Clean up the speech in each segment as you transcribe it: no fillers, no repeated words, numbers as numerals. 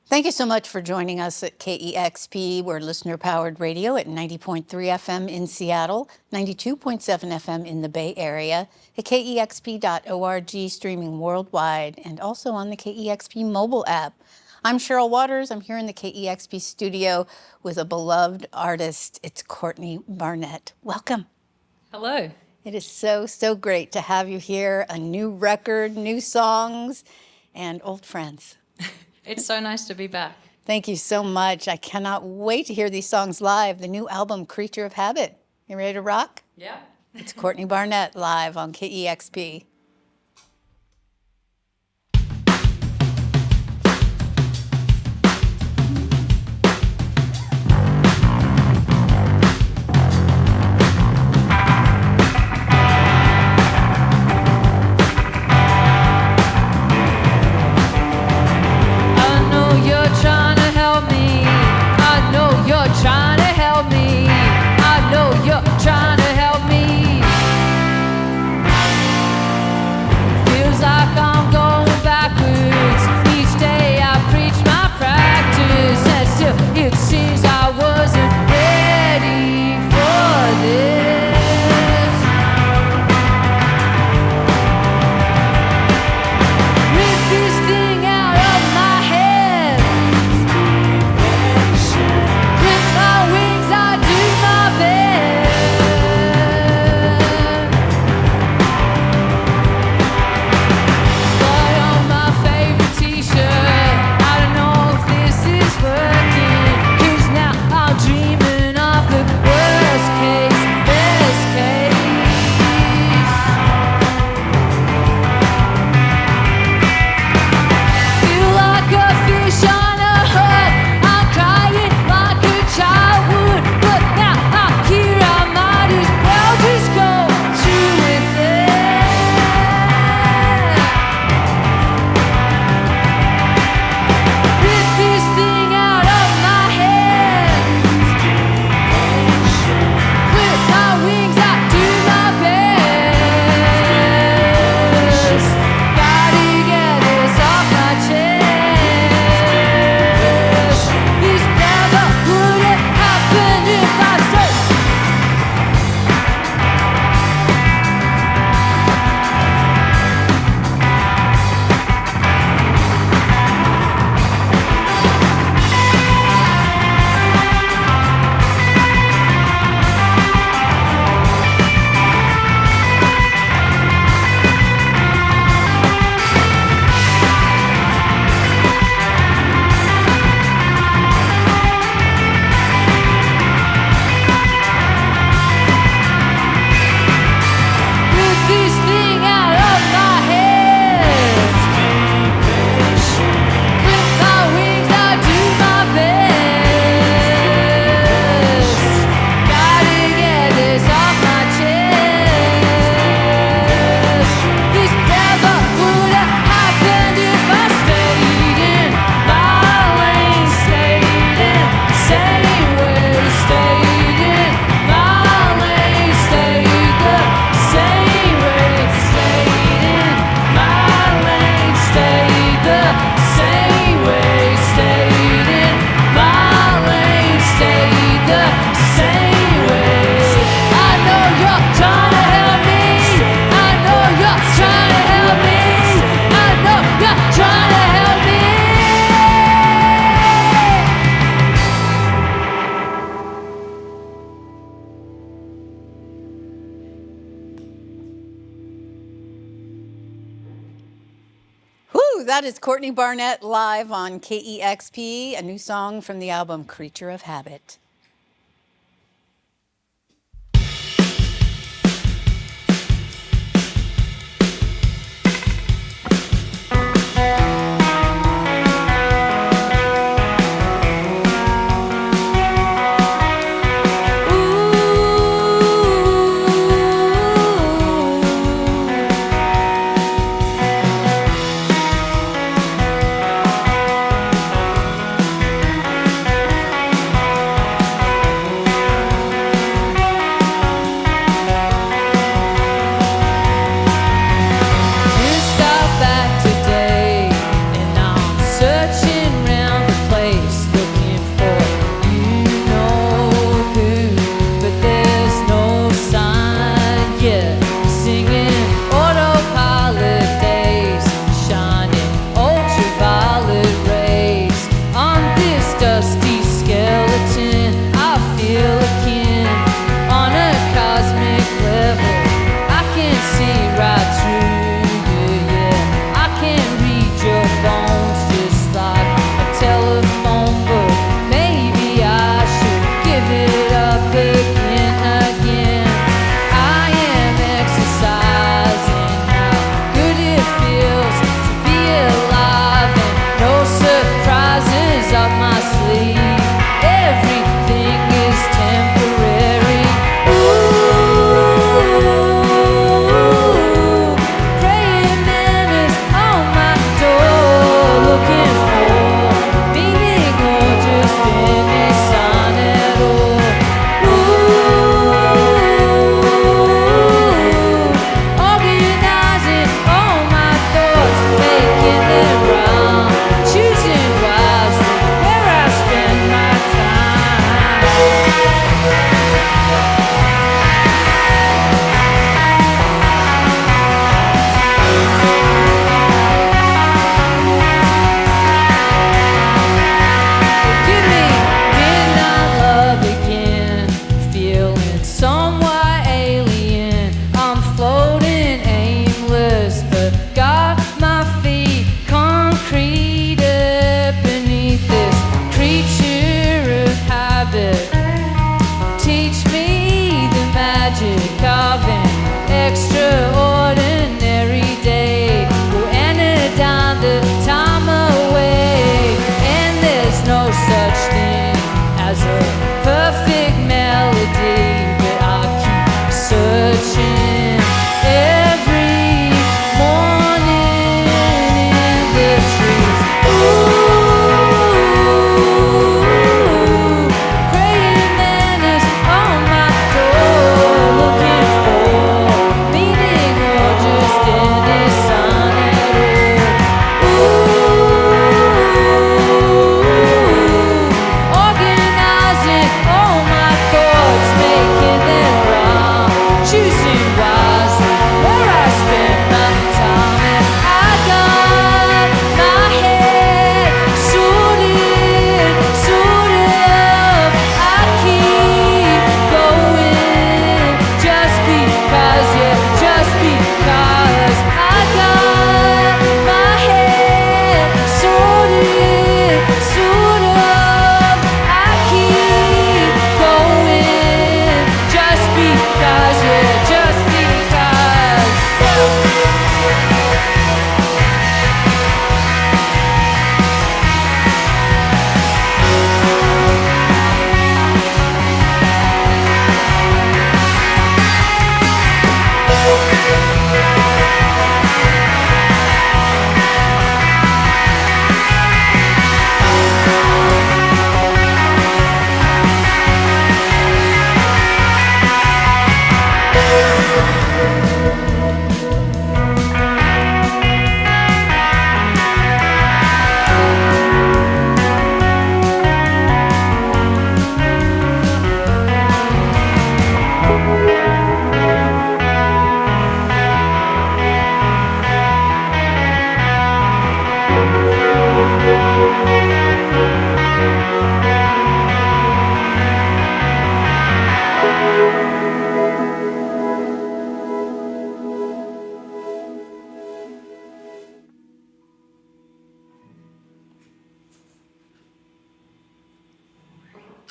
Thank you so much for joining us at KEXP. We're listener-powered radio at 90.3 FM in Seattle, 92.7 FM in the Bay Area, at KEXP.org, streaming worldwide, and also on the KEXP mobile app. I'm Cheryl Waters. I'm here in the KEXP studio with a beloved artist. It's Courtney Barnett. Welcome. Hello. It is so great to have you here. A new record, new songs, and old friends. It's so nice to be back. Thank you so much. I cannot wait to hear these songs live. The new album, Creature of Habit. You ready to rock? Yeah. It's Courtney Barnett live on KEXP. That is Courtney Barnett live on KEXP, a new song from the album Creature of Habit.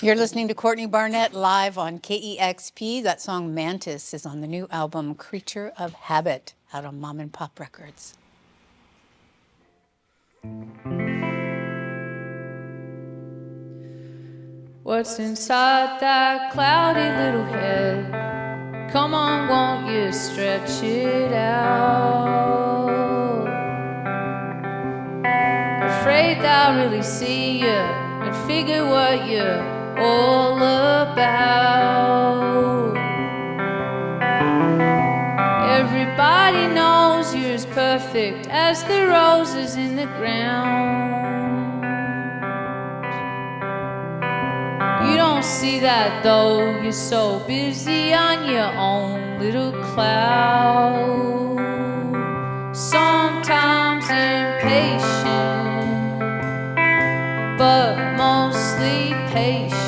You're listening to Courtney Barnett live on KEXP. That song Mantis is on the new album Creature of Habit out on Mom and Pop Records. What's inside that cloudy little head? Come on, won't you stretch it out? Afraid that I'll really see you and figure what you're all about. Everybody knows you're as perfect as the roses in the ground. You don't see that though, you're so busy on your own little cloud. Sometimes impatient, but mostly patient.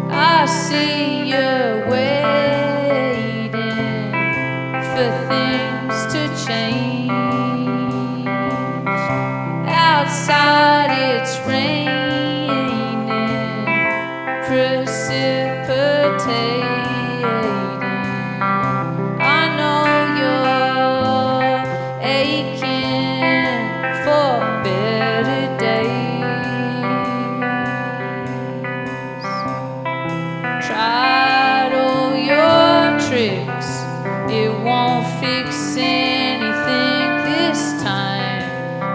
I see you waiting for things to change. Outside it's raining, precipitating. I know you're aching for better days. Tried all your tricks, it won't fix anything this time.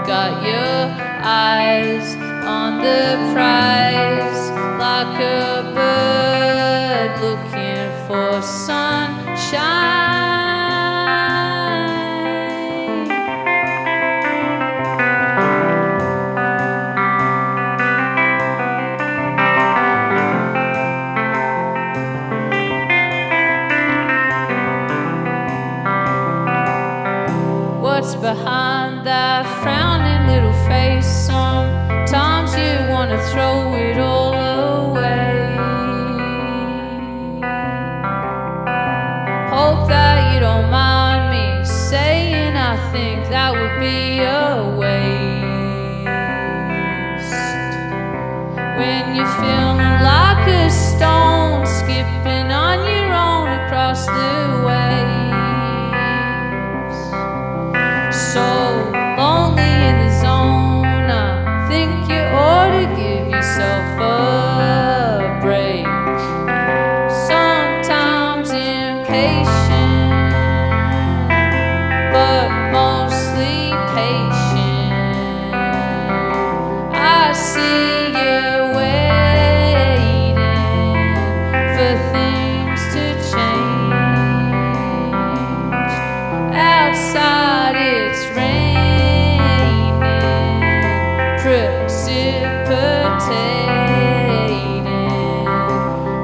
Got your eyes on the prize, like a bird looking for sunshine. What's behind that frowning little face? Sometimes you wanna throw it all away. Hope that you don't mind me saying I think that would be a waste. When you're feeling like a stone, skipping on your own across the waves. So lonely in the zone, I think you ought to give yourself a break. Sometimes impatient, but mostly patient. I see you waiting for things to change. Outside it's raining, precipitating.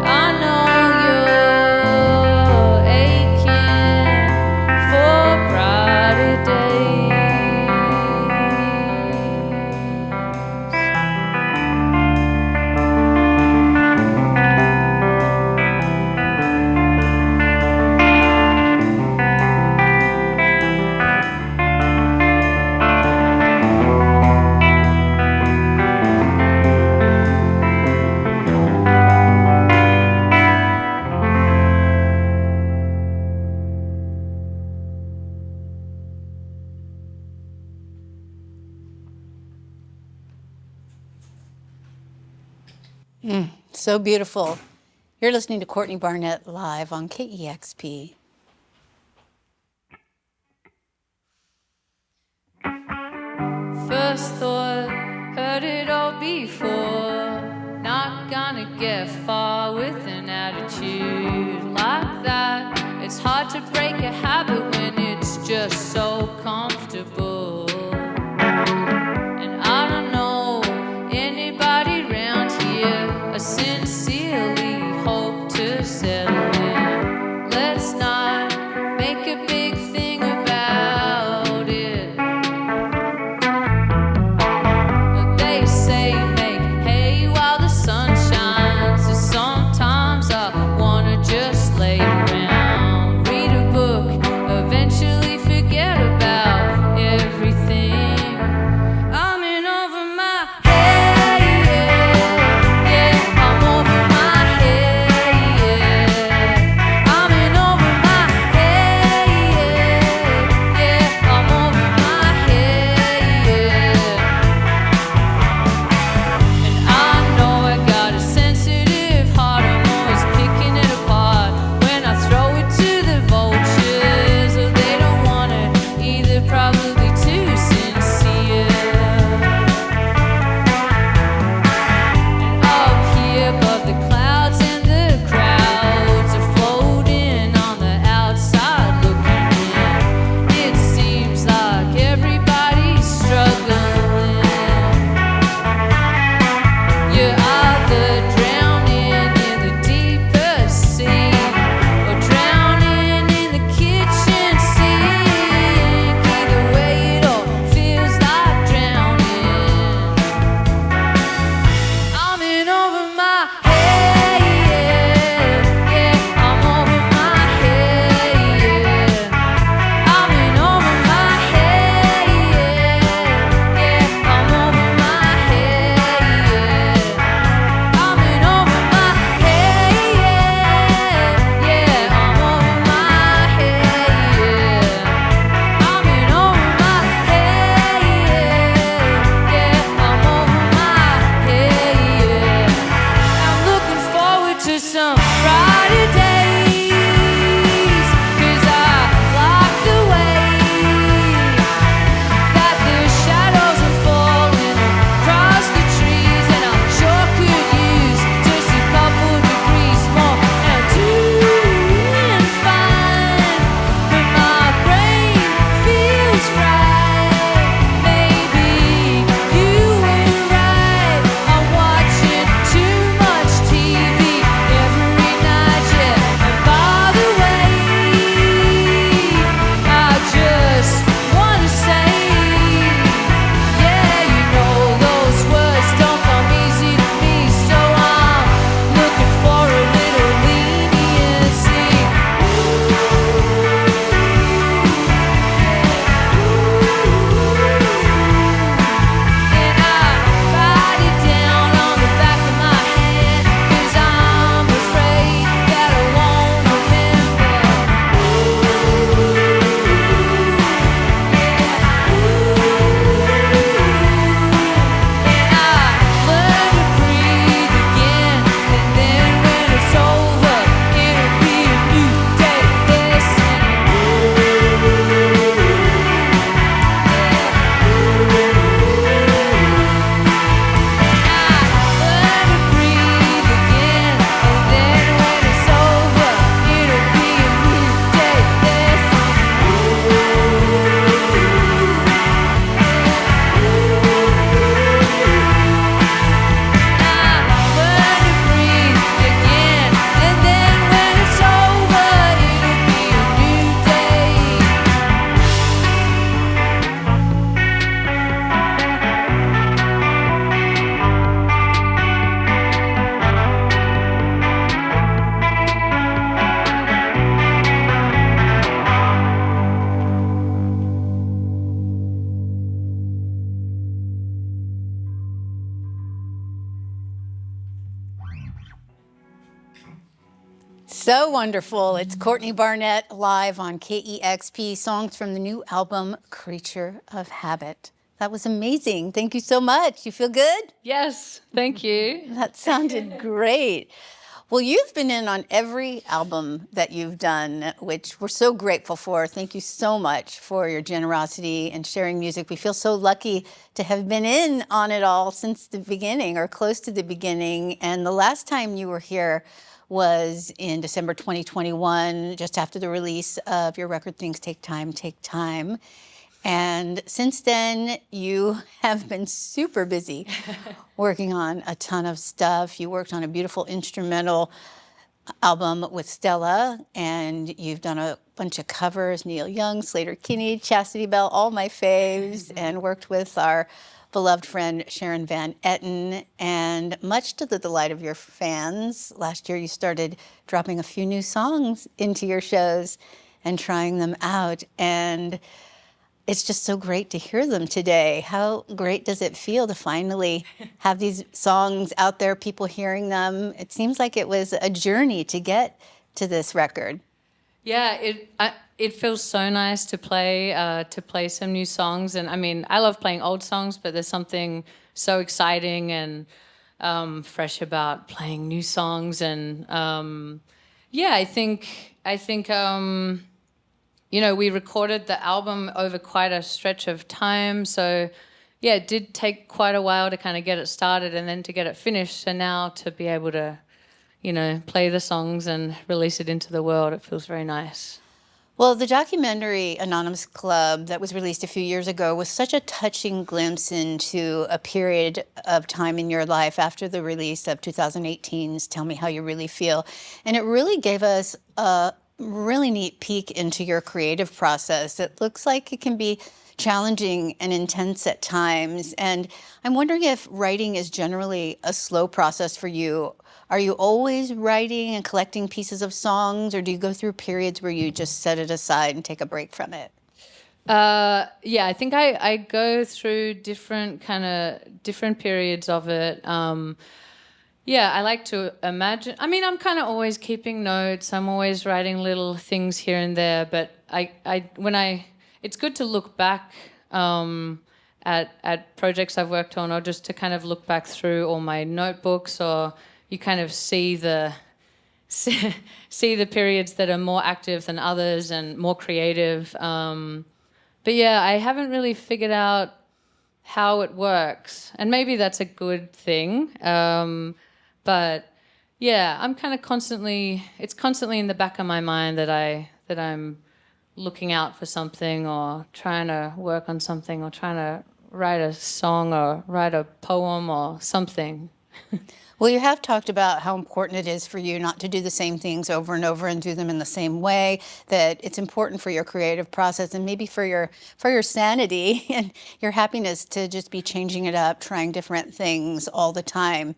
I know you're aching for brighter days. So beautiful. You're listening to Courtney Barnett live on KEXP. First thought, heard it all before. Not gonna get far with an attitude like that. It's hard to break a habit when it's just so comfortable. And I don't know anybody around here I sincerely hope to settle in. Let's not make a big thing about it. They say make hay while the sun shines. So sometimes I wanna just lay around, read a book, eventually forget about every So wonderful. It's Courtney Barnett live on KEXP, songs from the new album, Creature of Habit. That was amazing. Thank you so much. You feel good? Yes, thank you. That sounded great. Well, you've been in on every album that you've done, which we're so grateful for. Thank you so much for your generosity and sharing music. We feel so lucky to have been in on it all since the beginning or close to the beginning. And the last time you were here was in December 2021, just after the release of your record, Things Take Time, Take Time. And since then, you have been super busy working on a ton of stuff. You worked on a beautiful instrumental album with Stella, and you've done a bunch of covers, Neil Young, Slater-Kinney, Chastity Bell, all my faves, and worked with our beloved friend Sharon Van Etten. And much to the delight of your fans, last year you started dropping a few new songs into your shows and trying them out. And it's just so great to hear them today. How great does it feel to finally have these songs out there, people hearing them? It seems like it was a journey to get to this record. Yeah, it feels so nice to play some new songs. And I mean, I love playing old songs, but there's something so exciting and fresh about playing new songs. And yeah, I think. You know, we recorded the album over quite a stretch of time. So, yeah, it did take quite a while to kind of get it started and then to get it finished. So now to be able to, you know, play the songs and release it into the world, it feels very nice. Well, the documentary Anonymous Club that was released a few years ago was such a touching glimpse into a period of time in your life after the release of 2018's Tell Me How You Really Feel. And it really gave us a really neat peek into your creative process. It looks like it can be challenging and intense at times. And I'm wondering if writing is generally a slow process for you. Are you always writing and collecting pieces of songs, or do you go through periods where you just set it aside and take a break from it? Yeah, I think I go through different periods of it. Yeah, I like to imagine. I mean, I'm kind of always keeping notes. I'm always writing little things here and there. But it's good to look back at projects I've worked on, or just to kind of look back through all my notebooks, or you kind of see the periods that are more active than others and more creative. But yeah, I haven't really figured out how it works, and maybe that's a good thing. But yeah, I'm kind of it's constantly in the back of my mind that I'm looking out for something, or trying to work on something, or trying to write a song or write a poem or something. Well, you have talked about how important it is for you not to do the same things over and over and do them in the same way, that it's important for your creative process and maybe for your sanity and your happiness to just be changing it up, trying different things all the time.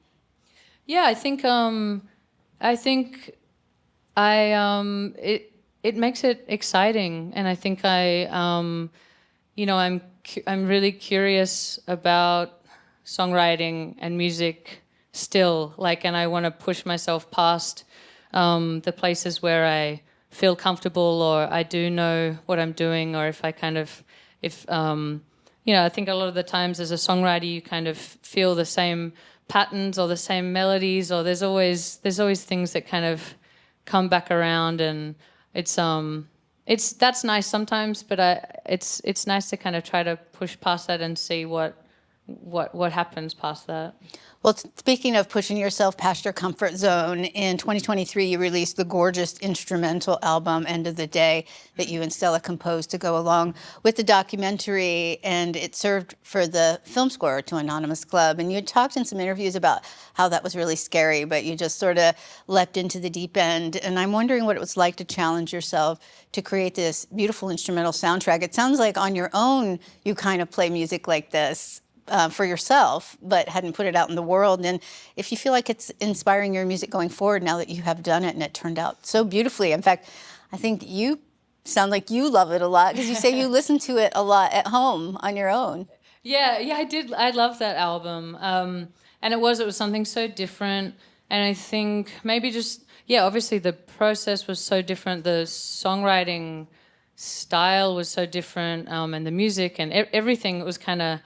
Yeah, I think it makes it exciting, and I think I'm really curious about songwriting and music still, and I want to push myself past the places where I feel comfortable, or I do know what I'm doing, or I think a lot of the times as a songwriter you kind of feel the same patterns or the same melodies, or there's always things that kind of come back around, and that's nice sometimes, but it's nice to kind of try to push past that and see what happens past that. Well, speaking of pushing yourself past your comfort zone, in 2023 you released the gorgeous instrumental album End of the Day that you and Stella composed to go along with the documentary, and it served for the film score to Anonymous Club. And you had talked in some interviews about how that was really scary, but you just sort of leapt into the deep end. And I'm wondering what it was like to challenge yourself to create this beautiful instrumental soundtrack. It sounds like on your own you kind of play music like this for yourself, but hadn't put it out in the world. And if you feel like it's inspiring your music going forward now that you have done it and it turned out so beautifully. In fact, I think you sound like you love it a lot, because you say you listen to it a lot at home on your own. Yeah, I did. I love that album. And it was something so different. And I think maybe just, obviously the process was so different. The songwriting style was so different, and the music and everything was kind of...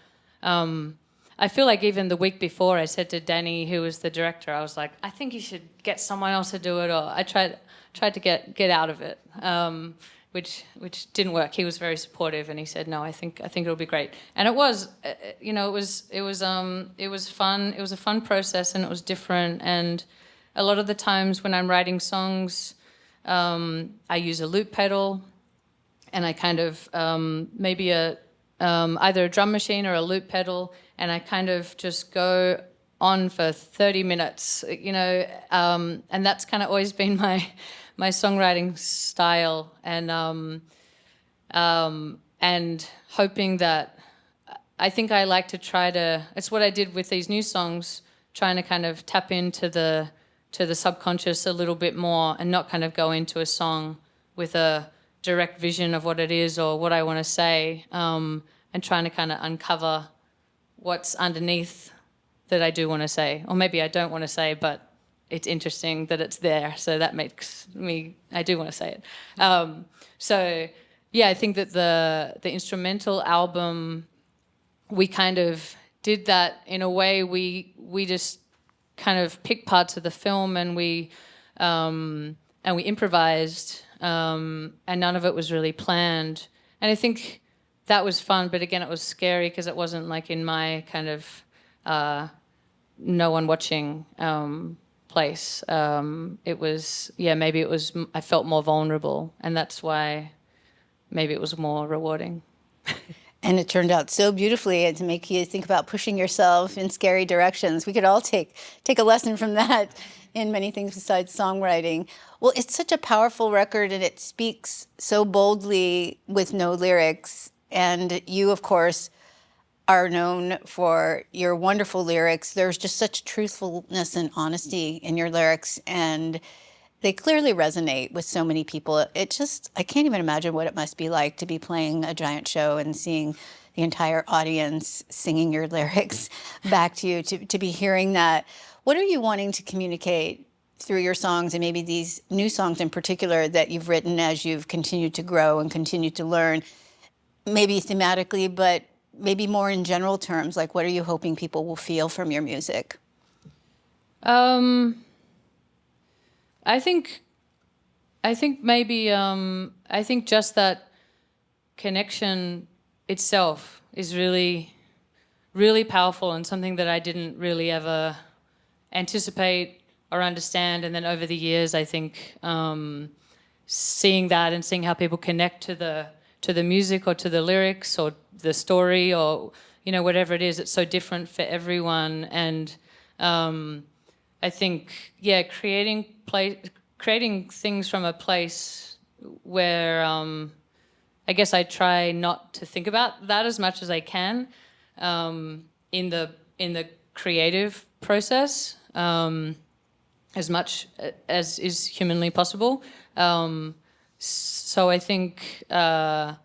I feel like even the week before, I said to Danny, who was the director, I was like, I think you should get someone else to do it, or I tried to get out of it, which didn't work. He was very supportive, and he said, no, I think it'll be great. And it was, it was fun. It was a fun process, and it was different. And a lot of the times when I'm writing songs, I use a loop pedal, and I kind of maybe either a drum machine or a loop pedal, and I kind of just go on for 30 minutes, and that's kind of always been my songwriting style, and hoping that... I think I like to try to... It's what I did with these new songs, trying to kind of tap into the subconscious a little bit more, and not kind of go into a song with a direct vision of what it is or what I want to say, and trying to kind of uncover what's underneath that I do want to say, or maybe I don't want to say, but it's interesting that it's there, so that makes me... I do want to say it. I think that the instrumental album, we kind of did that in a way. We just kind of picked parts of the film, and we improvised, and none of it was really planned. And I think that was fun, but again, it was scary because it wasn't like in my kind of no one watching place. It was, maybe it was... I felt more vulnerable, and that's why maybe it was more rewarding. And it turned out so beautifully, and to make you think about pushing yourself in scary directions. We could all take a lesson from that in many things besides songwriting. Well, it's such a powerful record, and it speaks so boldly with no lyrics. And you, of course, are known for your wonderful lyrics. There's just such truthfulness and honesty in your lyrics, and they clearly resonate with so many people. I can't even imagine what it must be like to be playing a giant show and seeing the entire audience singing your lyrics back to you, to be hearing that. What are you wanting to communicate through your songs, and maybe these new songs in particular that you've written as you've continued to grow and continued to learn? Maybe thematically, but maybe more in general terms, like what are you hoping people will feel from your music? I think maybe I think just that connection itself is really, really powerful, and something that I didn't really ever anticipate or understand. And then over the years, I think seeing that and seeing how people connect to the music or to the lyrics or the story, or whatever it is, it's so different for everyone. And I think creating things from a place where I guess I try not to think about that as much as I can in the creative process, as much as is humanly possible. So I think, I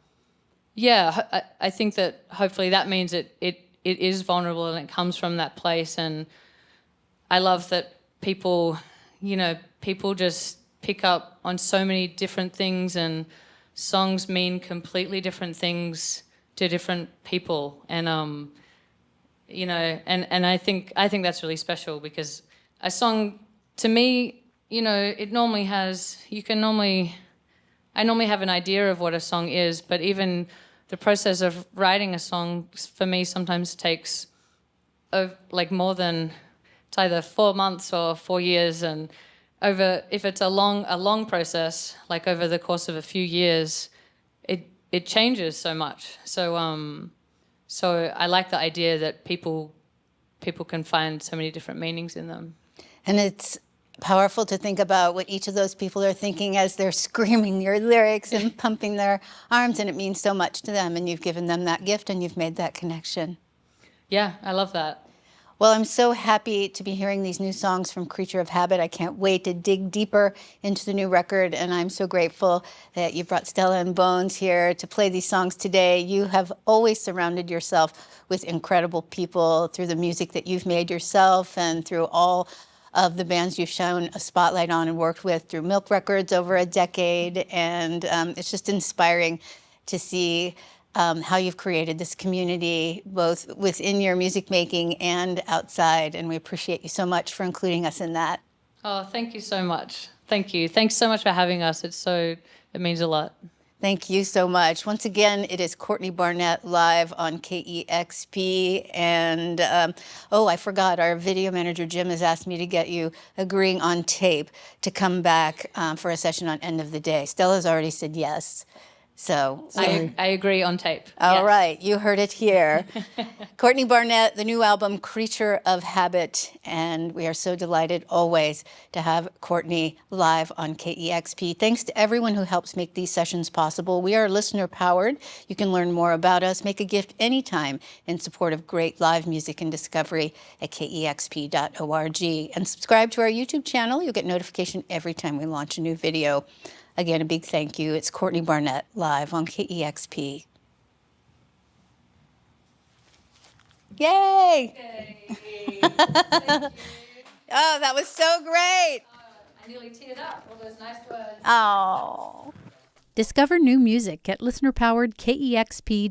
think that hopefully that means it is vulnerable, and it comes from that place. And I love that people just pick up on so many different things, and songs mean completely different things to different people. And and I think that's really special, because a song, to me, it normally has... I normally have an idea of what a song is, but even the process of writing a song for me sometimes takes more than... It's either 4 months or 4 years, and if it's a long process, like over the course of a few years, it changes so much. So I like the idea that people can find so many different meanings in them. And it's powerful to think about what each of those people are thinking as they're screaming your lyrics and pumping their arms, and it means so much to them, and you've given them that gift, and you've made that connection. Yeah, I love that. Well, I'm so happy to be hearing these new songs from Creature of Habit. I can't wait to dig deeper into the new record, and I'm so grateful that you brought Stella and Bones here to play these songs today. You have always surrounded yourself with incredible people through the music that you've made yourself, and through all of the bands you've shown a spotlight on and worked with through Milk Records over a decade. And it's just inspiring to see how you've created this community, both within your music making and outside. And we appreciate you so much for including us in that. Oh, thank you so much. Thank you. Thanks so much for having us. It means a lot. Thank you so much. Once again, it is Courtney Barnett live on KEXP. And, I forgot, our video manager, Jim, has asked me to get you agreeing on tape to come back for a session on End of the Day. Stella's already said yes. So I agree on tape. All Yes. right, you heard it here. Courtney Barnett, the new album, Creature of Habit. And we are so delighted always to have Courtney live on KEXP. Thanks to everyone who helps make these sessions possible. We are listener powered. You can learn more about us, make a gift anytime in support of great live music and discovery at kexp.org. And subscribe to our YouTube channel. You'll get notification every time we launch a new video. Again, a big thank you. It's Courtney Barnett live on KEXP. Yay! Oh, that was so great. I nearly teared up. All those nice words. Oh. Discover new music at listener-powered KEXP.org.